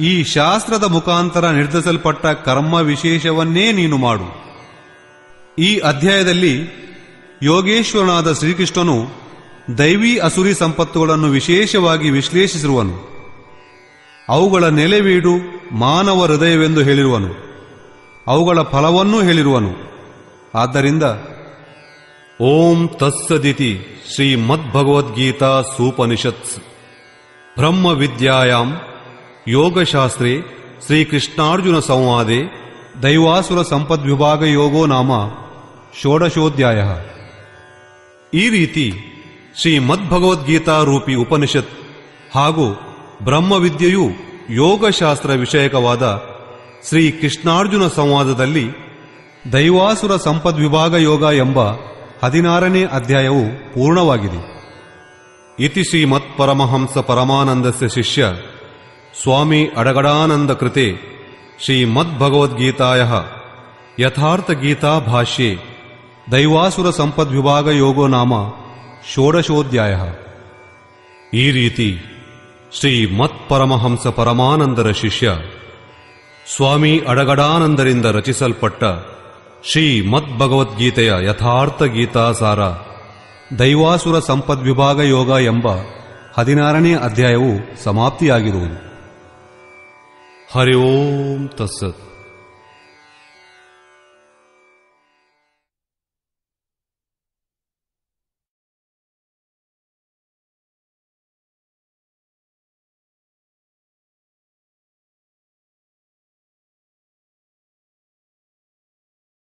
ಈ ಶಾಸ್ತ್ರದ ಮುಖಾಂತರ ನಿರ್ಧರಿಸಲ್ಪಟ್ಟ ಕರ್ಮ ವಿಶೇಷವನ್ನೇ ನೀನು ಮಾಡು. ಈ ಅಧ್ಯಾಯದಲ್ಲಿ ಯೋಗೇಶ್ವರನಾದ ಶ್ರೀಕೃಷ್ಣನು ದೈವೀ ಅಸುರಿ ಸಂಪತ್ತುಗಳನ್ನು ವಿಶೇಷವಾಗಿ ವಿಶ್ಲೇಷಿಸಿರುವನು. ಅವುಗಳ ನೆಲೆವೀಡು ಮಾನವ ಹೃದಯವೆಂದು ಹೇಳಿರುವನು. ಅವುಗಳ ಫಲವನ್ನೂ ಹೇಳಿರುವನು. ಆದ್ದರಿಂದ ಓಂ ತತ್ಸದಿತಿ ಶ್ರೀಮದ್ಭಗವದ್ಗೀತಾ ಸೂಪನಿಷತ್ಸ್ ಬ್ರಹ್ಮ ವಿದ್ಯಾಯಾಂ ಯೋಗಶಾಸ್ತ್ರೇ ಶ್ರೀಕೃಷ್ಣಾರ್ಜುನ ಸಂವಾದೆ ದೈವಾಸುರ ಸಂಪದ್ವಿಭಾಗ ಯೋಗೋ ನಾಮ ಷೋಡಶೋಧ್ಯಾಯ. ಈ ರೀತಿ ಶ್ರೀಮದ್ಭಗವದ್ಗೀತಾ ರೂಪಿ ಉಪನಿಷತ್ ಹಾಗೂ ಬ್ರಹ್ಮವಿದ್ಯೆಯು ಯೋಗಶಾಸ್ತ್ರ ವಿಷಯಕವಾದ ಶ್ರೀ ಕೃಷ್ಣಾರ್ಜುನ ಸಂವಾದದಲ್ಲಿ ದೈವಾಸುರ ಸಂಪದ್ವಿಭಾಗ ಯೋಗ ಎಂಬ 16ನೇ ಅಧ್ಯಾಯವು ಪೂರ್ಣವಾಗಿದೆ. ಇತಿ ಶ್ರೀಮತ್ಪರಮಹಂಸ ಪರಮಾನಂದಸ್ಯ ಶಿಷ್ಯ ಸ್ವಾಮಿ ಅಡಗಡಾನಂದ ಕೃತೆ ಶ್ರೀಮದ್ಭಗವದ್ಗೀತಾಯ ಯಥಾರ್ಥಗೀತಾ ಭಾಷ್ಯೆ ದೈವಾಸುರ ಸಂಪದ್ವಿಭಾಗ ಯೋಗೋ ನಾಮ ಷೋಡಶೋಧ್ಯಾಯ. ಈ ರೀತಿ ಶ್ರೀಮತ್ಪರಮಹಂಸ ಪರಮಾನಂದರ ಶಿಷ್ಯ ಸ್ವಾಮಿ ಅಡಗಡಾನಂದರಿಂದ ರಚಿಸಲ್ಪಟ್ಟ ಶ್ರೀಮದ್ಭಗವದ್ಗೀತೆಯ ಯಥಾರ್ಥ ಗೀತಾಸಾರ ದೈವಾಸುರ ಸಂಪದ್ವಿಭಾಗ ಯೋಗ ಎಂಬ 16ನೇ ಅಧ್ಯಾಯವು ಸಮಾಪ್ತಿಯಾಗಿರುವುದು. ಹರಿ ಓಂ ತತ್ಸತ್.